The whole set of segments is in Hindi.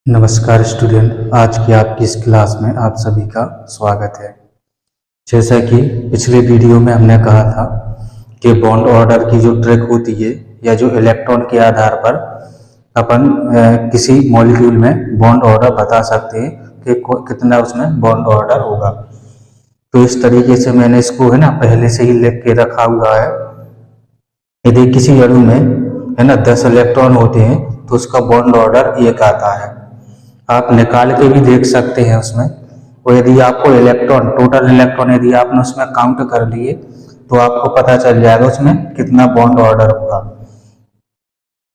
नमस्कार स्टूडेंट, आज की आपकी इस क्लास में आप सभी का स्वागत है। जैसा कि पिछले वीडियो में हमने कहा था कि बॉन्ड ऑर्डर की जो ट्रिक होती है या जो इलेक्ट्रॉन के आधार पर अपन किसी मॉलिक्यूल में बॉन्ड ऑर्डर बता सकते हैं कि कितना उसमें बॉन्ड ऑर्डर होगा। तो इस तरीके से मैंने इसको पहले से ही लिख के रखा हुआ है। यदि किसी अणु में 10 इलेक्ट्रॉन होते हैं तो उसका बॉन्ड ऑर्डर 1 आता है। आप निकाल के भी देख सकते हैं उसमें। और यदि आपको टोटल इलेक्ट्रॉन यदि आपने उसमें काउंट कर लिए तो आपको पता चल जाएगा उसमें कितना बॉन्ड ऑर्डर होगा।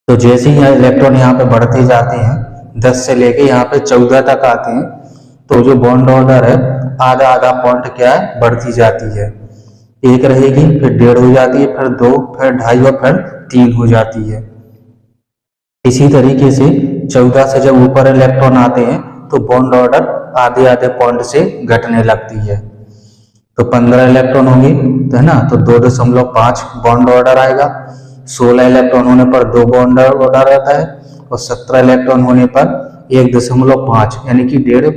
तो जैसे ही इलेक्ट्रॉन यहाँ पे बढ़ते जाते हैं 10 से लेके यहाँ पे 14 तक आते हैं तो जो बॉन्ड ऑर्डर है आधा आधा पॉइंट क्या है बढ़ती जाती है। 1 रहेगी, फिर 1.5 हो जाती है, फिर 2, फिर 2.5 और फिर 3 हो जाती है। इसी तरीके से 14 से जब ऊपर इलेक्ट्रॉन आते हैं तो बॉन्ड ऑर्डर आधे आधे पॉइंट से घटने लगती है। तो 15 इलेक्ट्रॉन होंगे तो 2.5 बॉन्ड ऑर्डर आएगा। 16 इलेक्ट्रॉन होने पर 2 बॉन्ड ऑर्डर आता है और 17 इलेक्ट्रॉन होने पर 1.5 यानी कि 1.5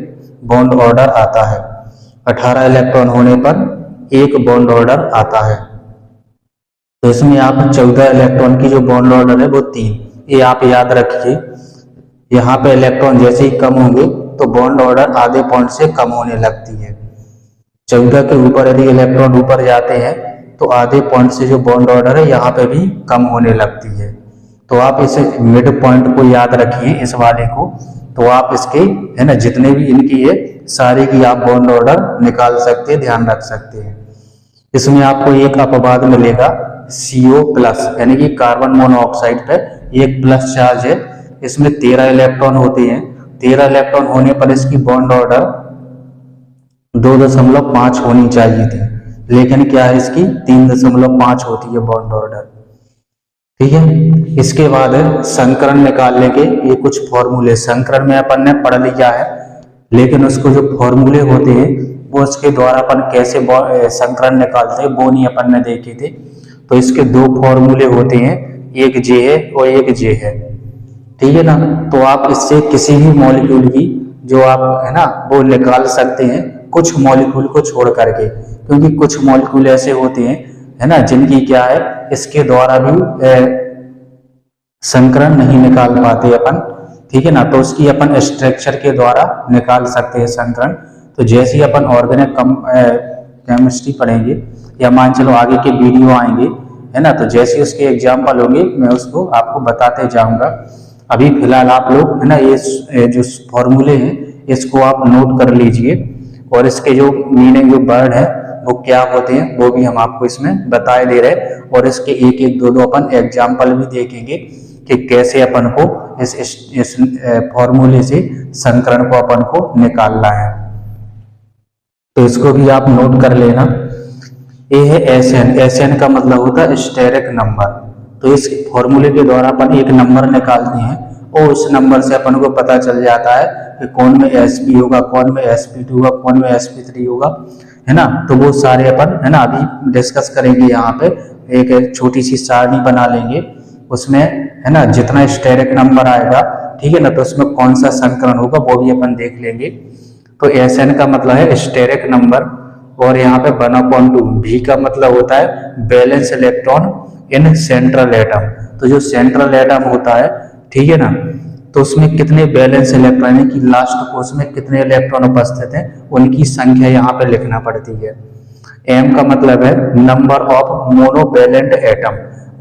बॉन्ड ऑर्डर आता है। 18 इलेक्ट्रॉन होने पर 1 बॉन्ड ऑर्डर आता है। तो इसमें आप 14 इलेक्ट्रॉन की जो बॉन्ड ऑर्डर है वो 3, ये आप याद रखिए। यहाँ पे इलेक्ट्रॉन जैसे ही कम होंगे तो बॉन्ड ऑर्डर आधे पॉइंट से कम होने लगती है। 14 के ऊपर यदि इलेक्ट्रॉन ऊपर जाते हैं तो आधे पॉइंट से जो बॉन्ड ऑर्डर है यहाँ पे भी कम होने लगती है। तो आप इस मिड पॉइंट को याद रखिए, इस वाले को। तो आप इसके जितने भी इनकी है सारे की आप बॉन्ड ऑर्डर निकाल सकते हैं, ध्यान रख सकते हैं। इसमें आपको एक अपवाद मिलेगा CO+ यानी कि कार्बन मोनोऑक्साइड पे एक प्लस चार्ज है। इसमें 13 इलेक्ट्रॉन होते हैं। 13 इलेक्ट्रॉन होने पर इसकी बॉन्ड ऑर्डर 2.5 होनी चाहिए थी, लेकिन क्या है इसकी 3.5 होती है बॉन्ड ऑर्डर। ठीक है। इसके बाद संकरण निकालने के ये कुछ फॉर्मूले संकरण में अपन ने पढ़ लिया है, लेकिन उसको जो फॉर्मूले होते हैं वो उसके द्वारा अपन कैसे संकरण निकालते हैं वो नहीं अपन ने देखे थे। तो इसके 2 फॉर्मूले होते हैं, एक J है और एक J है। ठीक है ना। तो आप इससे किसी भी मॉलिक्यूल की जो आप वो निकाल सकते हैं, कुछ मॉलिक्यूल को छोड़ करके, क्योंकि कुछ मॉलिक्यूल ऐसे होते हैं जिनकी क्या है इसके द्वारा भी संकरण नहीं निकाल पाते अपन। ठीक है ना। तो उसकी अपन स्ट्रक्चर के द्वारा निकाल सकते हैं संकरण। तो जैसे ही अपन ऑर्गेनिक केमिस्ट्री पढ़ेंगे या मान चलो आगे के वीडियो आएंगे तो जैसे उसके एग्जाम्पल होंगे मैं उसको आपको बताते जाऊंगा। अभी फिलहाल आप लोग ये जो फॉर्मूले हैं इसको आप नोट कर लीजिए, और इसके जो मीनिंग जो वर्ड है वो क्या होते हैं वो भी हम आपको इसमें बताए दे रहे हैं। और इसके एक एक दो अपन एग्जाम्पल भी देखेंगे कि कैसे अपन को इस फॉर्मूले से संकरण को अपन को निकालना है। तो इसको भी आप नोट कर लेना। ये है SN का मतलब होता है स्टेरिक नंबर। तो इस फॉर्मूले के द्वारा अपन एक नंबर निकालते हैं और उस नंबर से अपन को पता चल जाता है कि कौन में Sp होगा, कौन में Sp2 होगा, कौन में Sp3 होगा, तो वो सारे अपन अभी डिस्कस करेंगे। यहाँ पे एक छोटी सी सारणी बना लेंगे, उसमें जितना स्टेरिक नंबर आएगा, ठीक है ना, तो उसमें कौन सा संकरण होगा वो भी अपन देख लेंगे। तो SN का मतलब है स्टेरिक नंबर, और यहाँ पे 1/2 V का मतलब होता है balance electron in central atom. तो जो सेंट्रल एटम होता है, ठीक है ना, तो उसमें कितने बैलेंस इलेक्ट्रॉन यानी कि लास्ट कोर्स में कितने इलेक्ट्रॉन उपस्थित हैं उनकी संख्या यहाँ पे लिखना पड़ती है। M का मतलब है number of monovalent atom.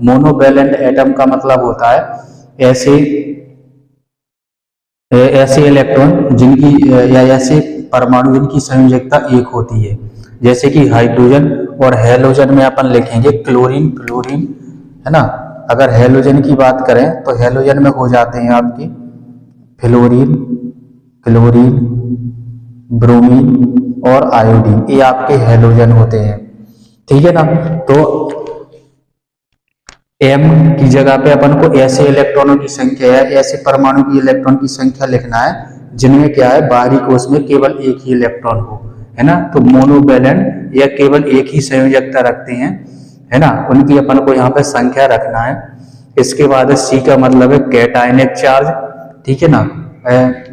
Monovalent atom का मतलब होता है ऐसे इलेक्ट्रॉन जिनकी या ऐसे परमाणु जिनकी संयोजकता 1 होती है, जैसे कि हाइड्रोजन। और हेलोजन में अपन लिखेंगे क्लोरीन, फ्लोरीन, है ना। अगर हेलोजन की बात करें तो हेलोजन में हो जाते हैं आपके फ्लोरीन, क्लोरीन, ब्रोमीन और आयोडीन, ये आपके हेलोजन होते हैं। ठीक है ना। तो M की जगह पे अपन को ऐसे इलेक्ट्रॉनों की संख्या है, ऐसे परमाणु की इलेक्ट्रॉन की संख्या लिखना है जिनमें क्या है बाहरी कोश में केवल एक ही इलेक्ट्रॉन हो, है ना। तो मोनोवैलेंट या केवल एक ही संयोजकता रखते हैं, है ना, उनकी अपन को यहाँ पे संख्या रखना है। इसके बाद C का मतलब है कैटायनिक चार्ज। ठीक है ना।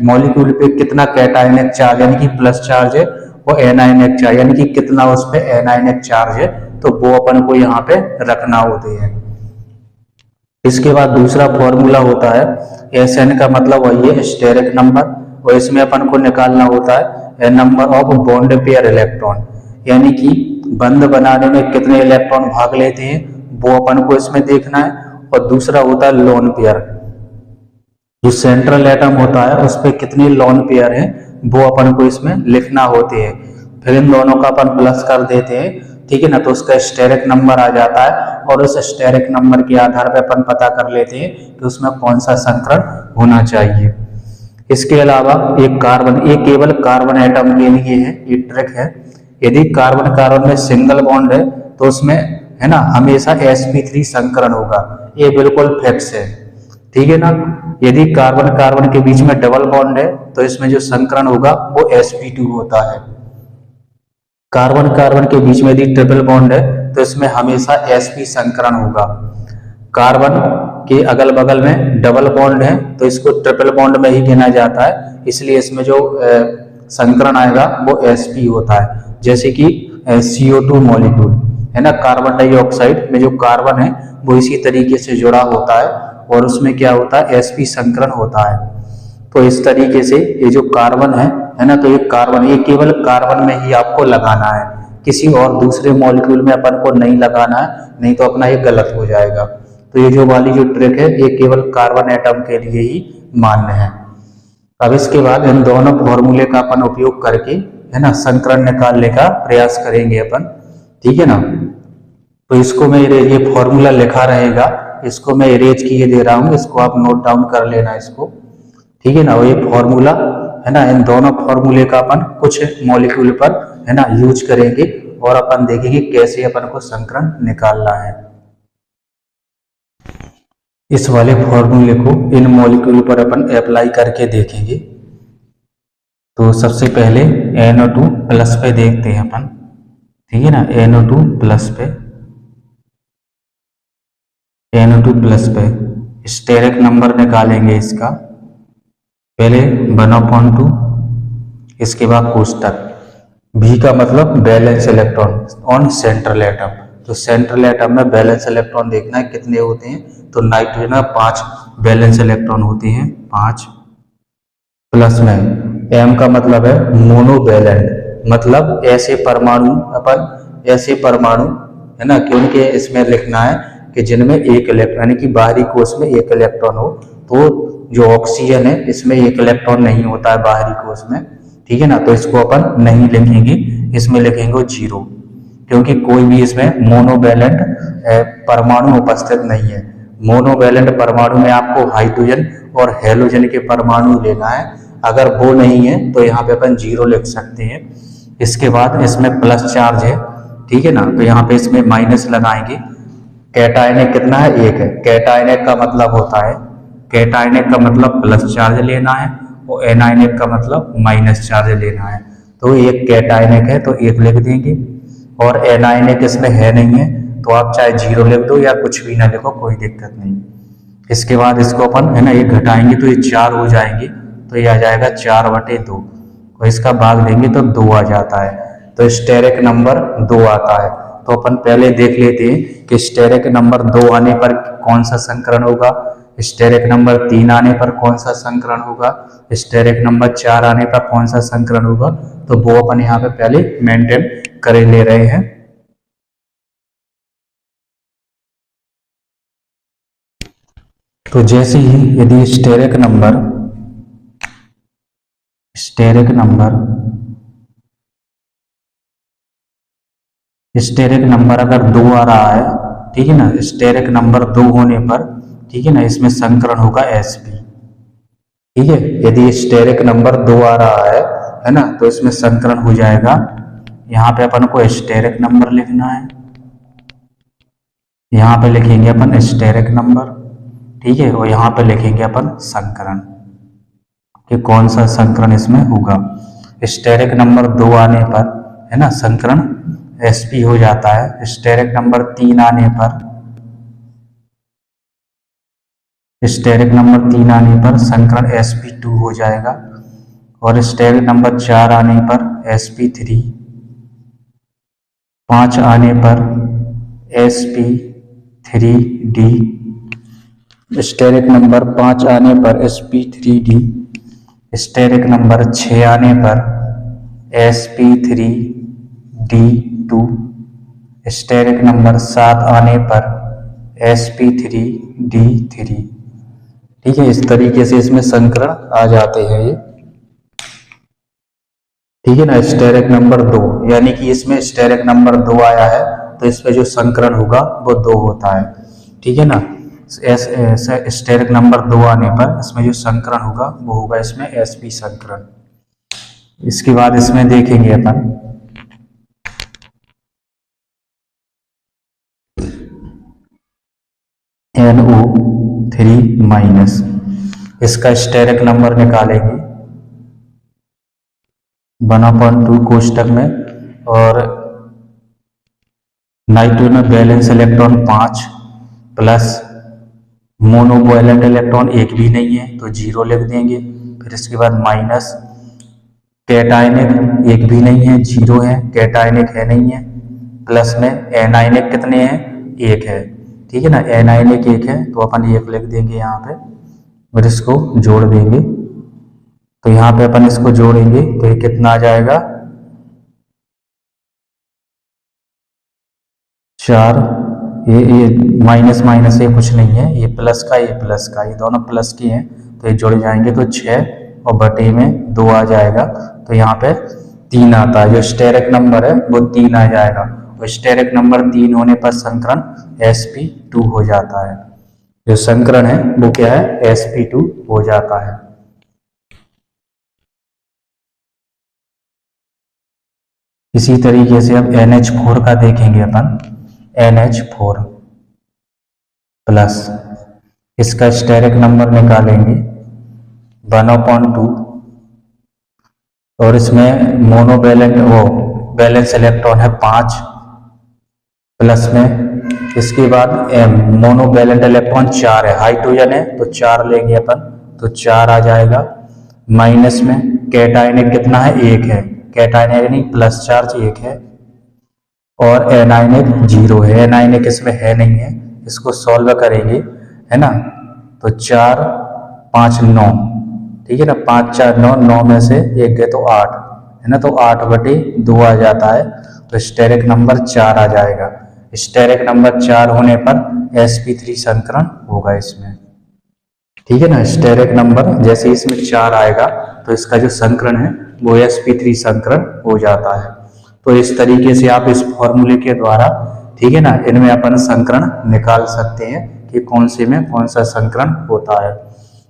मॉलिक्यूल पे कितना कैटायनिक चार्ज यानी कि प्लस चार्ज है, वो एनायनिक चार्ज यानी कि कितना उस पे एनायनिक चार्ज है, तो वो अपन को यहाँ पे रखना होते हैं। इसके बाद दूसरा फॉर्मूला होता है एसएन का मतलब वही है स्टेरिक नंबर, और इसमें अपन को निकालना होता है number of bond pair electron, यानी कि बंध बनाने में कितने इलेक्ट्रॉन भाग लेते हैं वो अपन को इसमें देखना है। और दूसरा होता है लोन पेयर, जो सेंट्रल एटम होता है उस पर कितने लोन पेयर हैं वो अपन को इसमें लिखना होते हैं। फिर इन दोनों का अपन प्लस कर देते हैं, ठीक है ना, तो उसका स्टेरिक नंबर आ जाता है, और उस स्टेरिक नंबर के आधार पर अपन पता कर लेते हैं कि उसमें कौन सा संकरण होना चाहिए। इसके अलावा एक कार्बन, ये केवल कार्बन एटम के लिए है, ये ट्रिक है। यदि कार्बन कार्बन में सिंगल बॉन्ड है तो उसमें है ना हमेशा sp3 संकरण होगा, ये बिल्कुल फिक्स है, ठीक है ना। यदि कार्बन कार्बन के बीच में डबल बॉन्ड है तो इसमें जो संकरण होगा वो sp2 होता है। कार्बन कार्बन के बीच में यदि ट्रिपल बॉन्ड है तो इसमें हमेशा sp संकरण होगा। कार्बन के अगल बगल में डबल बॉन्ड है तो इसको ट्रिपल बॉन्ड में ही गिना जाता है, इसलिए इसमें जो संकरण आएगा वो sp होता है। जैसे कि CO2 मॉलिक्यूल है ना, कार्बन डाइऑक्साइड में जो कार्बन है वो इसी तरीके से जुड़ा होता है, और उसमें क्या होता है sp संकरण होता है। तो इस तरीके से ये जो कार्बन है ना, तो ये कार्बन, ये केवल कार्बन में ही आपको लगाना है, किसी और दूसरे मॉलिक्यूल में अपन को नहीं लगाना है, नहीं तो अपना ये गलत हो जाएगा। तो ये जो वाली जो ट्रिक है ये केवल कार्बन एटम के लिए ही मान्य है। अब इसके बाद इन दोनों फॉर्मूले का अपन उपयोग करके है ना संकरण निकालने का प्रयास करेंगे अपन, ठीक है ना। तो इसको मैं ये फॉर्मूला लिखा रहेगा, इसको मैं इरेज किए दे रहा हूँ, इसको आप नोट डाउन कर लेना इसको, ठीक है ना। और ये फॉर्मूला है ना, इन दोनों फॉर्मूले का अपन कुछ मॉलिक्यूल पर है ना यूज करेंगे, और अपन देखेंगे कैसे अपन को संकरण निकालना है। इस वाले फॉर्मूले को इन मॉलिक्यूल पर अपन अप्लाई करके देखेंगे। तो सबसे पहले NO2 प्लस पे देखते हैं अपन, ठीक है ना। NO2 प्लस पे, NO2 प्लस पे स्टेरिक नंबर निकालेंगे इसका, पहले 1/2, इसके बाद कोष्टक, V का मतलब balance electron on central atom, तो सेंट्रल एटम में बैलेंस इलेक्ट्रॉन देखना है कितने होते हैं, तो नाइट्रोजन में 5 बैलेंस इलेक्ट्रॉन होते हैं, 5। प्लस में M का मतलब है मोनोवैलेंट, मतलब ऐसे परमाणु, अपन ऐसे परमाणु है ना, क्योंकि इसमें लिखना है कि जिनमें एक इलेक्ट्रॉन यानी कि बाहरी कोश में एक इलेक्ट्रॉन हो, तो जो ऑक्सीजन है इसमें एक इलेक्ट्रॉन नहीं होता है बाहरी कोश में, ठीक है ना। तो इसको अपन नहीं लिखेंगे, इसमें लिखेंगे 0, क्योंकि कोई भी इसमें मोनोवैलेंट परमाणु उपस्थित नहीं है। मोनोवैलेंट परमाणु में आपको हाइड्रोजन और हेलोजन के परमाणु लेना है, अगर वो नहीं है तो यहाँ पे अपन 0 लिख सकते हैं। इसके बाद इसमें प्लस चार्ज है, ठीक है ना, तो यहाँ पे इसमें माइनस लगाएंगे। कैटायनिक कितना है, 1 है। कैटायनिक का मतलब होता है, कैटायनिक का मतलब प्लस चार्ज लेना है, और एनायनिक का मतलब माइनस चार्ज लेना है। तो एक कैटायनिक है तो 1 लिख देंगे, और एनायनिक इसमें है नहीं है तो आप चाहे 0 लिख दो या कुछ भी ना लिखो, कोई दिक्कत नहीं। इसके बाद इसको अपन है ना 1 घटाएंगे तो ये 4 हो जाएंगे, तो ये आ जाएगा 4/2, और इसका भाग देंगे तो 2 आ जाता है, तो स्टेरिक नंबर 2 आता है। तो अपन पहले देख लेते हैं कि स्टेरिक नंबर 2 आने पर कौन सा संकरण होगा, स्टेरिक नंबर 3 आने पर कौन सा संकरण होगा, स्टेरिक नंबर 4 आने पर कौन सा संकरण होगा, तो वो अपन यहाँ पे पहले मेंटेन कर ले रहे हैं। तो जैसे ही यदि स्टेरिक नंबर स्टेरिक नंबर अगर 2 आ रहा है, ठीक है ना, स्टेरिक नंबर 2 होने पर, ठीक है ना, इसमें संकरण होगा sp, ठीक है। यदि स्टेरिक नंबर 2 आ रहा है ना, तो इसमें संकरण हो जाएगा, यहाँ पे अपन को स्टेरिक नंबर लिखना है, यहाँ पे लिखेंगे अपन स्टेरिक नंबर, ठीक है, और यहाँ पे लिखेंगे अपन संकरण कि कौन सा संकरण इसमें होगा। स्टेरिक नंबर 2 आने पर है ना संकरण sp हो जाता है। स्टेरिक नंबर 3 आने पर स्टेरिक नंबर 3 आने पर संकरण sp2 हो जाएगा और स्टेरिक नंबर 4 आने पर sp3, 5 आने पर sp3d, स्टेरिक नंबर 5 आने पर sp3d, स्टेरिक नंबर 6 आने पर sp3d2, स्टेरिक नंबर 7 आने पर sp3d3। ठीक है, इस तरीके से इसमें संकरण आ जाते हैं ये। ठीक है ना। स्टेरिक नंबर 2, यानी कि इसमें स्टेरिक नंबर 2 आया है तो इसमें जो संकरण होगा वो 2 होता है। ठीक है ना। स्टेरिक नंबर 2 आने पर इसमें जो संकरण होगा वो होगा इसमें sp संकरण। इसके बाद इसमें देखेंगे अपन NO3-, इसका स्टेरिक नंबर निकालेंगे 1/2 कोष्टक में, और नाइट्रोजन में balance electron 5 plus monovalent electron एक भी नहीं है तो 0 लिख देंगे। फिर इसके बाद माइनस कैटायनिक एक भी नहीं है, 0 है, कैटायनिक है नहीं है, प्लस में एनायनिक कितने हैं, 1 है। ठीक है ना, एनायनिक 1 है तो अपन 1 लिख देंगे यहाँ पे, और इसको जोड़ देंगे। तो यहाँ पे अपन इसको जोड़ेंगे तो ये कितना आ जाएगा, 4। ये माइनस माइनस ये कुछ नहीं है, ये प्लस का ये प्लस का, ये दोनों प्लस के हैं तो ये जुड़ जाएंगे तो 6 और बटे में 2 आ जाएगा। तो यहाँ पे 3 आता है, जो स्टेरिक नंबर है वो 3 आ जाएगा, और स्टेरिक नंबर 3 होने पर संकरण sp2 हो जाता है। जो संकरण है वो क्या है, sp2 हो जाता है। इसी तरीके से अब NH4 का देखेंगे अपन, NH4 प्लस, इसका स्टेरिक नंबर निकालेंगे 1/2, और इसमें मोनोवैलेंट बैलेंस इलेक्ट्रॉन है 5 प्लस में, इसके बाद मोनोवैलेंट इलेक्ट्रॉन 4 है, हाइड्रोजन है तो 4 लेंगे अपन तो 4 आ जाएगा। माइनस में कैटायनिक कितना है, 1 है, कैटायनिक प्लस चार्ज 1 है, और एनायनिक 0 है, एनायनिक इसमें है नहीं है, इसको सॉल्व करेंगे है ना। तो 4 5 9, ठीक है ना, 5 4 9, 9 में से 1 गए तो 8 है ना, तो 8/2 आ जाता है, तो स्टेरिक नंबर 4 आ जाएगा। स्टेरिक नंबर 4 होने पर sp3 संकरण होगा इसमें। ठीक है ना, स्टेरिक नंबर जैसे इसमें 4 आएगा तो इसका जो संकरण है वो sp3 संकरण हो जाता है। तो इस तरीके से आप इस फॉर्मूले के द्वारा, ठीक है ना, इनमें अपन संकरण निकाल सकते हैं कि कौन से में कौन सा संकरण होता है।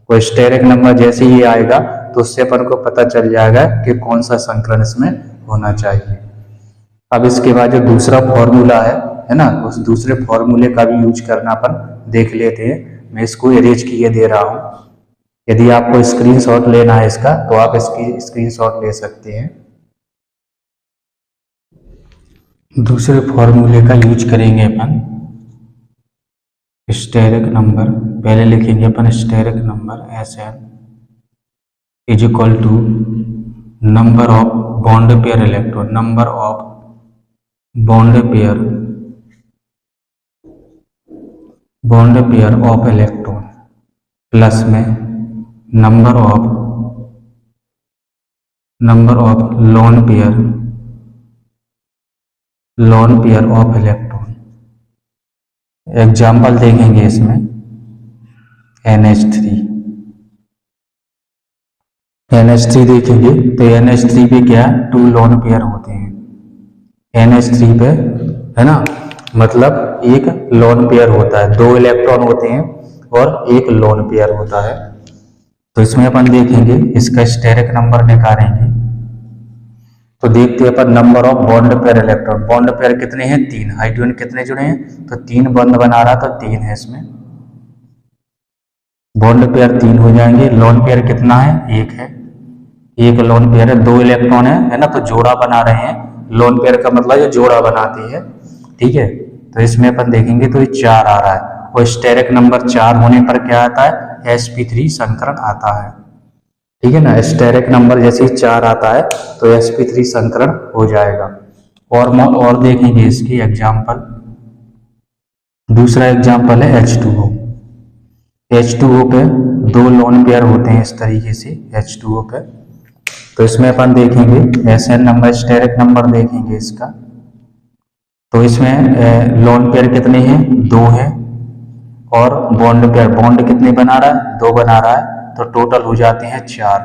तो स्टेरिक नंबर जैसे ही आएगा तो उससे अपन को पता चल जाएगा कि कौन सा संकरण इसमें होना चाहिए। अब इसके बाद जो दूसरा फॉर्मूला है ना, उस दूसरे फॉर्मूले का भी यूज करना अपन देख लेते हैं। मैं इसको इरेज किए दे रहा हूं, यदि आपको स्क्रीनशॉट लेना है इसका तो आप इसकी स्क्रीनशॉट ले सकते हैं। दूसरे फॉर्मूले का यूज करेंगे अपन, स्टेरिक नंबर पहले लिखेंगे अपन, steric number Sn is equal to number of bond pair electron, number of bond pair of electron plus में number of lone pair of electron. Example देखेंगे इसमें NH3 देखेंगे तो NH3 पे क्या 2 लोन पेयर होते हैं, NH3 पे है ना, मतलब एक लोन पेयर होता है, 2 इलेक्ट्रॉन होते हैं और एक लोन पेयर होता है। तो इसमें अपन देखेंगे इसका स्टेरिक नंबर निकालेंगे तो देखते हैं अपन number of bond pair electron, bond pair कितने हैं, 3, हाइड्रोजन कितने जुड़े हैं तो 3 बॉन्ड बना रहा तो 3 है, इसमें बॉन्ड पेयर 3 हो जाएंगे। लोन पेयर कितना है, 1 है, एक लोन पेयर है, 2 इलेक्ट्रॉन है ना, तो जोड़ा बना रहे हैं, लोन पेयर का मतलब ये जोड़ा बनाती है। ठीक है, तो इसमें अपन देखेंगे तो ये 4 आ रहा है, और स्टेरिक नंबर 4 होने पर क्या आता है, sp3 संकरण आता है। ठीक है ना, स्टेरिक नंबर जैसे ही 4 आता है तो sp3 संकरण हो जाएगा। और देखेंगे इसकी एग्जाम्पल। दूसरा एग्जाम्पल है H2O। H2O पे 2 लोन पेयर होते हैं इस तरीके से H2O पे। तो इसमें अपन देखेंगे SN नंबर, स्टेरिक नंबर देखेंगे इसका। तो इसमें लोन पेयर कितने हैं, 2 हैं। और बॉन्ड पेयर, बॉन्ड कितने बना रहा है, 2 बना रहा है, तो टोटल हो जाते हैं 4।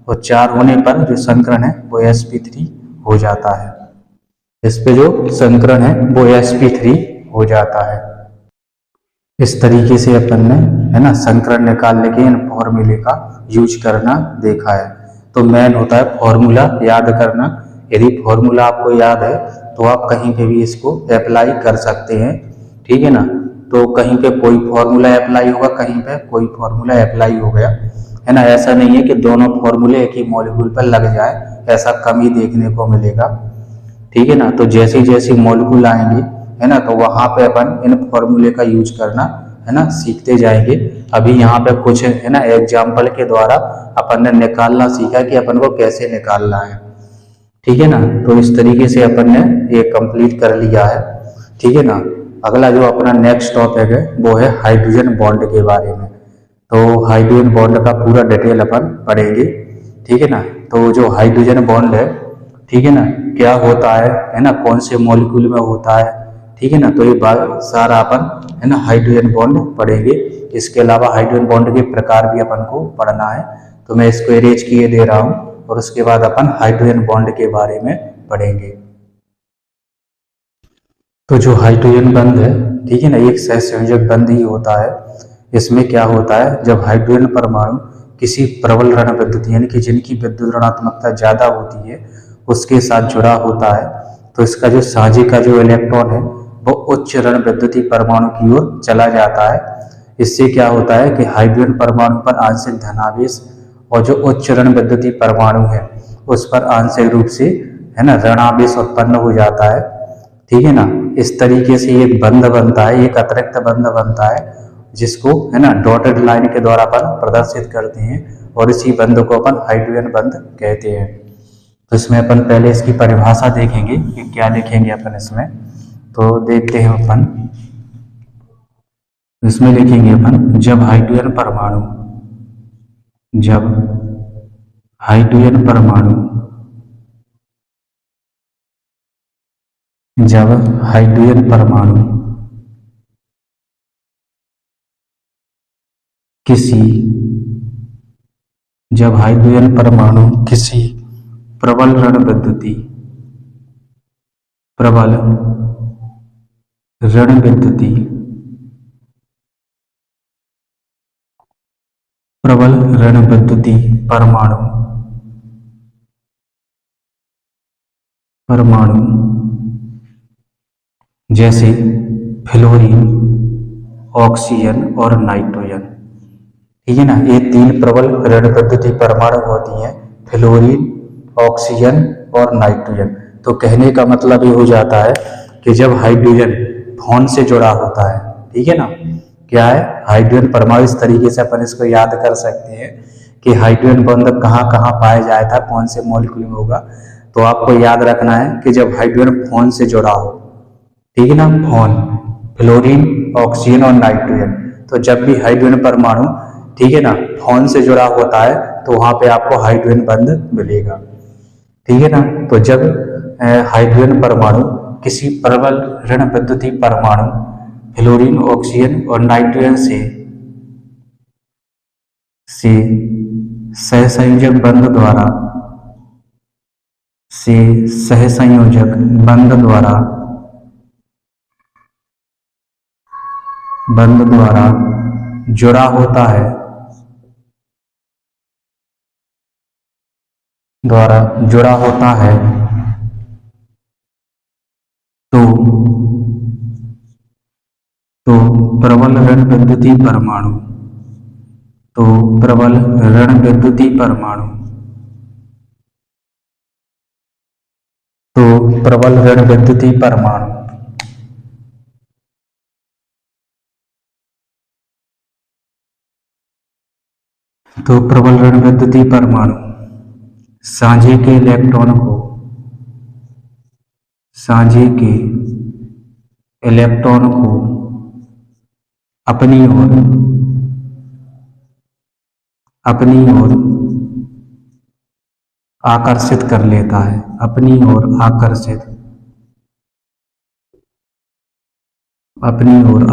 और 4 होने पर जो संकरण है वो sp3 हो जाता है। इस पे जो संकरण है वो sp3 हो जाता है। इस तरीके से अपन ने, है ना, संकरण निकालने के इन फॉर्मूले का यूज करना देखा है। तो मेन होता है फॉर्मूला याद करना। यदि फॉर्मूला आपको याद है तो आप कहीं पे भी इसको अप्लाई कर सकते हैं। ठीक है ना, तो कहीं पे कोई फॉर्मूला अप्लाई होगा, कहीं पे कोई फॉर्मूला अप्लाई हो गया, है ना। ऐसा नहीं है कि दोनों फॉर्मूले एक ही मॉलिक्यूल पर लग जाए, ऐसा कम ही देखने को मिलेगा। ठीक है ना, तो जैसे जैसे मॉलिक्यूल आएंगे, है ना, तो वहां पे अपन इन फॉर्मूले का यूज करना, है ना, सीखते जाएंगे। अभी यहाँ पे कुछ, है ना, एग्जाम्पल के द्वारा अपन ने निकालना सीखा कि अपन को कैसे निकालना है। ठीक है ना, तो इस तरीके से अपन ने ये कंप्लीट कर लिया है। ठीक है ना, अगला जो अपना नेक्स्ट टॉपिक है वो है हाइड्रोजन बॉन्ड के बारे में। तो हाइड्रोजन बॉन्ड का पूरा डिटेल अपन पढ़ेंगे। ठीक है ना, तो जो हाइड्रोजन बॉन्ड है, ठीक है ना, क्या होता है ना, कौन से मॉलिक्यूल में होता है। ठीक है ना, तो ये सारा अपन, है ना, हाइड्रोजन बॉन्ड पढ़ेंगे। इसके अलावा हाइड्रोजन बॉन्ड के प्रकार भी अपन को पढ़ना है, तो मैं इसको अरेंज किए दे रहा हूँ। और उसके बाद अपन हाइड्रोजन बॉन्ड के बारे में पढ़ेंगे। तो जो हाइड्रोजन बंध है, ठीक है ना, एक सहसंयोजक बंध ही होता है। इसमें क्या होता है, जब हाइड्रोजन परमाणु किसी प्रबल ऋण विद्युत, यानी कि जिनकी विद्युत ऋणात्मकता ज्यादा होती है, उसके साथ जुड़ा होता है, तो इसका जो साझे का जो इलेक्ट्रॉन है वो उच्च ऋण विद्युतीय परमाणु की ओर चला जाता है। इससे क्या होता है कि हाइड्रोजन परमाणु पर आंशिक धनावेश और जो उच्च ऋण विद्युतीय परमाणु है उस पर आंशिक रूप से, है ना, ऋणावेश उत्पन्न हो जाता है। ठीक है ना, इस तरीके से एक बंध बनता है, एक अतिरिक्त बंध बनता है, जिसको, है ना, डॉटेड लाइन के द्वारा अपन प्रदर्शित करते हैं, और इसी बंध को अपन हाइड्रोजन बंध कहते हैं। तो इसमें अपन पहले इसकी परिभाषा देखेंगे कि क्या लिखेंगे अपन इसमें। तो देखते हैं अपन, इसमें लिखेंगे अपन, जब हाइड्रोजन परमाणु, जब हाइड्रोजन परमाणु, जब हाइड्रोजन परमाणु किसी, जब हाइड्रोजन परमाणु किसी प्रबल ऋण विद्युतीय, प्रबल ऋण विद्युतीय, प्रबल ऋण विद्युतीय परमाणु, परमाणु जैसे फ्लोरीन, ऑक्सीजन और नाइट्रोजन। ठीक है ना, ये 3 प्रबल ऋण विद्युतीय परमाणु होती हैं, फ्लोरीन, ऑक्सीजन और नाइट्रोजन। तो कहने का मतलब ये हो जाता है कि जब हाइड्रोजन फोन से जुड़ा होता है, ठीक है ना, क्या है, हाइड्रोजन परमाणु, इस तरीके से अपन इसको याद कर सकते हैं कि हाइड्रोजन बंध कहाँ कहाँ पाया जाया था, कौन से मॉलिक्यूल में होगा। तो आपको याद रखना है कि जब हाइड्रोजन फोन से जुड़ा हो, ठीक है ना, फोन, फ्लोरीन, ऑक्सीजन और नाइट्रोजन, तो जब भी हाइड्रोजन परमाणु, ठीक है ना, फोन से जुड़ा होता है तो वहां पे आपको हाइड्रोजन बंध मिलेगा। ठीक है ना, तो जब हाइड्रोजन परमाणु किसी प्रबल ऋण विद्युतीय परमाणु फ्लोरीन, ऑक्सीजन और नाइट्रोजन से सहसंयोजक बंध द्वारा, से सहसंयोजक बंध द्वारा, बंध द्वारा जुड़ा होता है, द्वारा जुड़ा होता है, तो प्रबल ऋण विद्युतीय परमाणु, तो प्रबल ऋण विद्युतीय परमाणु, तो प्रबल ऋण विद्युतीय परमाणु तो प्रबल ऋण विद्युतीय परमाणु साझे के इलेक्ट्रॉन को अपनी ओर आकर्षित कर लेता है, अपनी ओर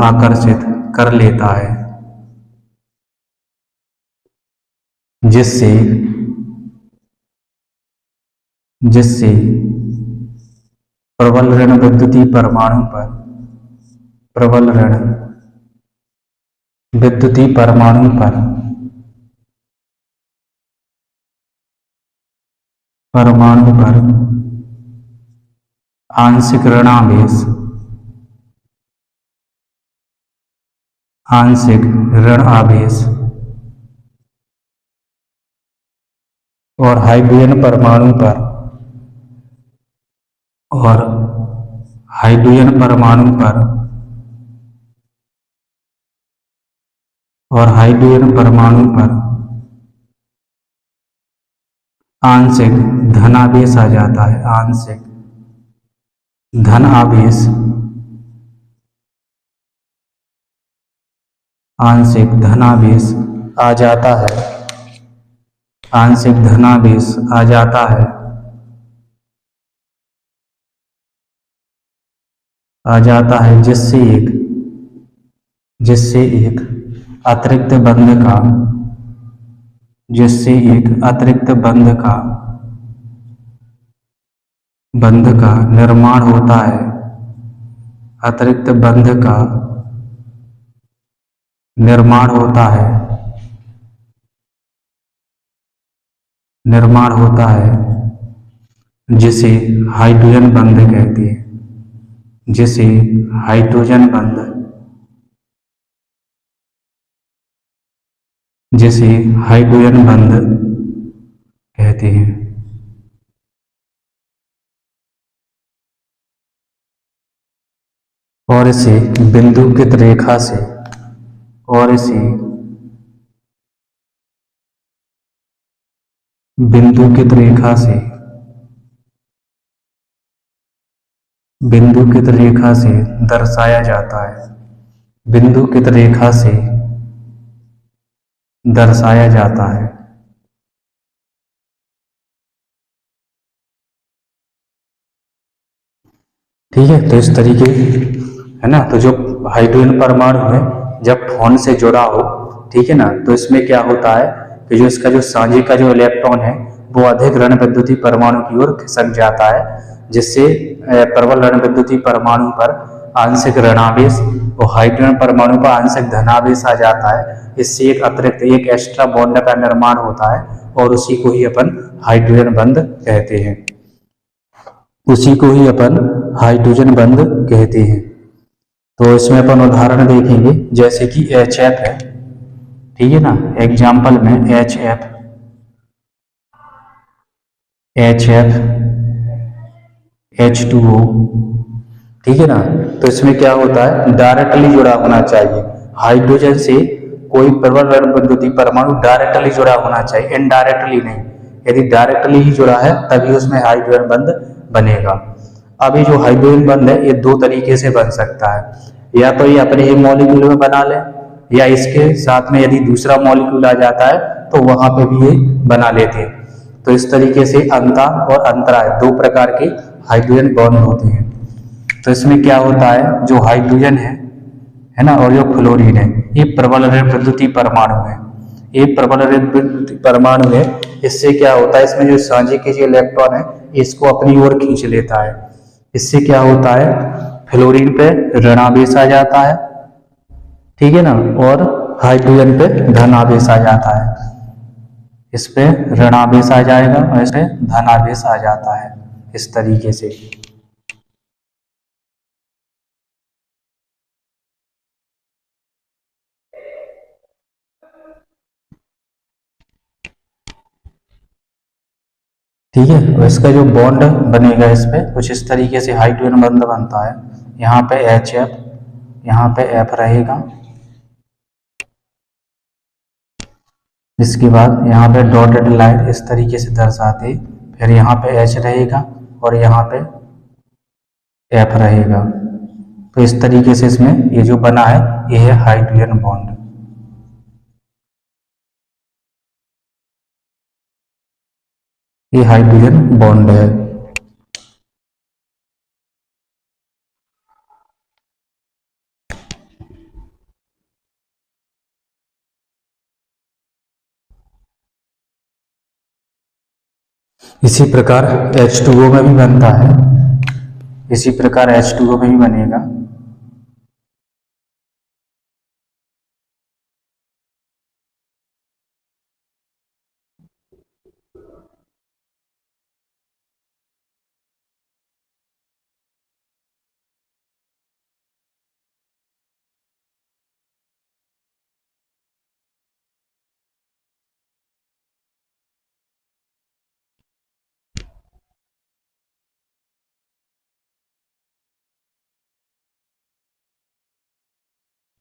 आकर्षित कर लेता है, जिससे प्रबल ऋण विद्युतीय परमाणु पर आंशिक ऋण आवेश और हाइड्रोजन परमाणु पर आंशिक धनावेश आ जाता है, आंशिक धनावेश आ जाता है, जिससे एक अतिरिक्त बंध का निर्माण होता है, जिसे हाइड्रोजन बंध कहते हैं, और इसे बिंदुकित रेखा से दर्शाया जाता है, ठीक है। तो इस तरीके है ना। तो जो हाइड्रोजन परमाणु है जब फोन से जुड़ा हो, ठीक है ना, तो इसमें क्या होता है कि जो इसका जो साझे का जो इलेक्ट्रॉन है वो अधिक ऋण विद्युतीय परमाणु की ओर खिसक जाता है, जिससे प्रबल ऋण विद्युतीय परमाणु पर आंशिक ऋणावेश और हाइड्रोजन परमाणु पर आंशिक धनावेश आ जाता है। इससे एक अतिरिक्त एक्स्ट्रा बॉन्ड का निर्माण होता है और उसी को ही अपन हाइड्रोजन बंध कहते हैं, तो इसमें अपन उदाहरण देखेंगे, जैसे कि HF है, ठीक है ना। एग्जाम्पल में HF H2O, ठीक है ना। तो इसमें क्या होता है, डायरेक्टली जुड़ा होना चाहिए हाइड्रोजन से, कोई प्रबल ऋण विद्युतीय परमाणु डायरेक्टली जुड़ा होना चाहिए, इनडायरेक्टली नहीं। यदि डायरेक्टली ही जुड़ा है तभी उसमें हाइड्रोजन बंध बनेगा। अब ये जो हाइड्रोजन बंध है ये दो तरीके से बन सकता है, या तो ये अपने ही मॉलिक्यूल में बना ले, या इसके साथ में यदि दूसरा मॉलिक्यूल आ जाता है तो वहां पे भी ये बना लेते हैं। तो इस तरीके से अंता और अंतराय दो प्रकार के हाइड्रोजन बॉन्ड होते हैं। तो इसमें क्या होता है, जो हाइड्रोजन है ना, और जो फ्लोरीन है, ये प्रबल ऋण विद्युतीय परमाणु है। इससे क्या होता है, इसमें जो साझे के जो इलेक्ट्रॉन है इसको अपनी ओर खींच लेता है। इससे क्या होता है, फ्लोरीन पे ऋणावेश आ जाता है, ठीक है ना, और हाइड्रोजन पे धनावेश आ जाता है। इस पे ऋणावेश आ जाएगा और इस पे धनावेश आ जाता है, इस तरीके से। ठीक है, और इसका जो बॉन्ड बनेगा इस पे कुछ इस तरीके से हाइड्रोजन बंध बनता है। यहाँ पे HF, यहाँ पे F रहेगा, इसके बाद यहाँ पे डॉटेड लाइन इस तरीके से दर्शाते, फिर यहाँ पे H रहेगा और यहाँ पे F रहेगा। तो इस तरीके से इसमें ये जो बना है ये है हाइड्रोजन बॉन्ड। ये हाइड्रोजन बॉन्ड है। इसी प्रकार H2O में भी बनता है, इसी प्रकार H2O में भी बनेगा।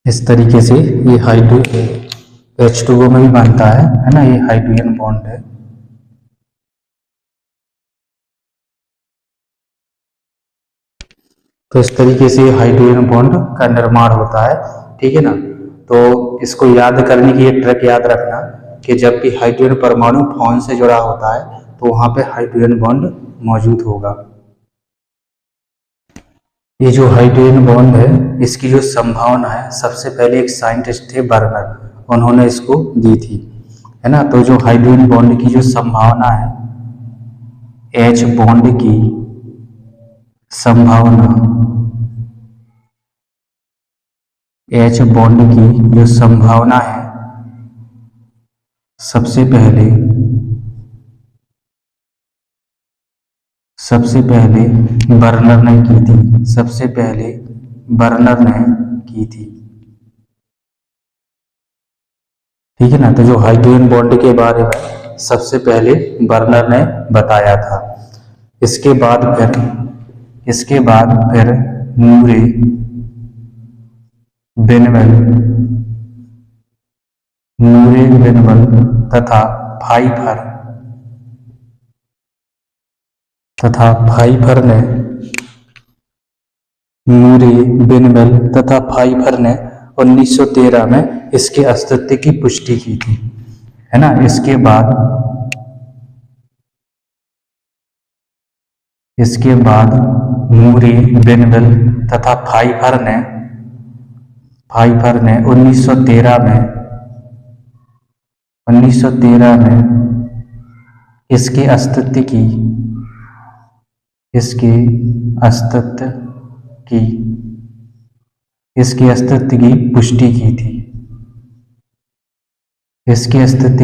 इस तरीके से ये H2O में भी बनता है ना, ये हाइड्रोजन बॉन्ड है। तो इस तरीके से हाइड्रोजन बॉन्ड का निर्माण होता है, ठीक है ना। तो इसको याद करने की एक ट्रिक याद रखना कि जब भी हाइड्रोजन परमाणु बॉन्ड से जुड़ा होता है तो वहां पे हाइड्रोजन बॉन्ड मौजूद होगा। ये जो हाइड्रोजन बॉन्ड है इसकी जो संभावना है, सबसे पहले एक साइंटिस्ट थे बर्नर, उन्होंने इसको दी थी, है ना। तो जो हाइड्रोजन बॉन्ड की जो संभावना है, H बॉन्ड की संभावना, H बॉन्ड की जो संभावना है सबसे पहले बर्नर ने की थी, सबसे पहले बर्नर ने की थी, ठीक है ना। तो जो हाइड्रोजन बॉन्ड के बारे में सबसे पहले बर्नर ने बताया था। इसके बाद फिर मूरे, बेनवेल तथा फाइफर ने 1913 में इसके अस्तित्व की पुष्टि की थी, है ना। इसके बाद मूरे, बेनवेल तथा फाइफर ने 1913 में इसके अस्तित्व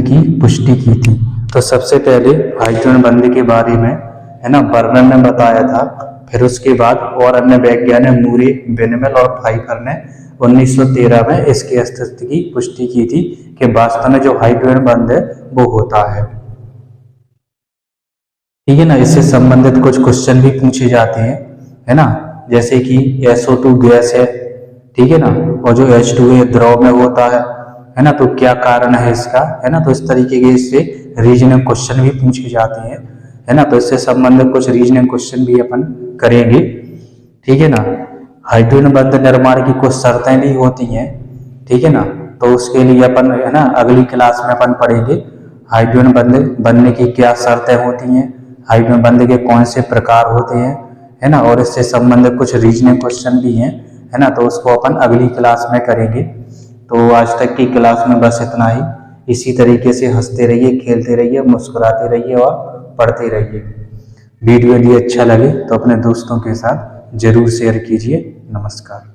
की पुष्टि की थी। तो सबसे पहले हाइड्रोजन बॉन्ड के बारे में, है ना, बर्नर ने बताया था। फिर उसके बाद और अन्य वैज्ञानिक मूरे, बेनवेल और फाइफर ने 1913 में इसके अस्तित्व की पुष्टि की थी कि वास्तव में जो हाइड्रोजन बॉन्ड है वो होता है, ठीक है ना। इससे संबंधित कुछ क्वेश्चन भी पूछे जाते हैं, है ना, जैसे कि SO2 गैस है, ठीक है ना, और जो H2O द्रव में होता है ना, तो क्या कारण है इसका, है ना। तो इस तरीके के इससे रीजनिंग क्वेश्चन भी पूछे जाते हैं, है ना। तो इससे संबंधित कुछ रीजनिंग क्वेश्चन भी अपन करेंगे, ठीक है ना। हाइड्रोजन बॉन्ड निर्माण की कुछ शर्तें भी होती हैं, ठीक है ना। तो उसके लिए अपन, है ना, अगली क्लास में अपन पढ़ेंगे हाइड्रोजन बॉन्ड बनने की क्या शर्तें होती हैं, हाइड्रोजन बॉन्ड के कौन से प्रकार होते हैं, है ना, और इससे संबंधित कुछ रीजनिंग क्वेश्चन भी हैं, है ना। तो उसको अपन अगली क्लास में करेंगे। तो आज तक की क्लास में बस इतना ही। इसी तरीके से हंसते रहिए, खेलते रहिए, मुस्कुराते रहिए और पढ़ते रहिए। वीडियो यदि अच्छा लगे तो अपने दोस्तों के साथ जरूर शेयर कीजिए। नमस्कार।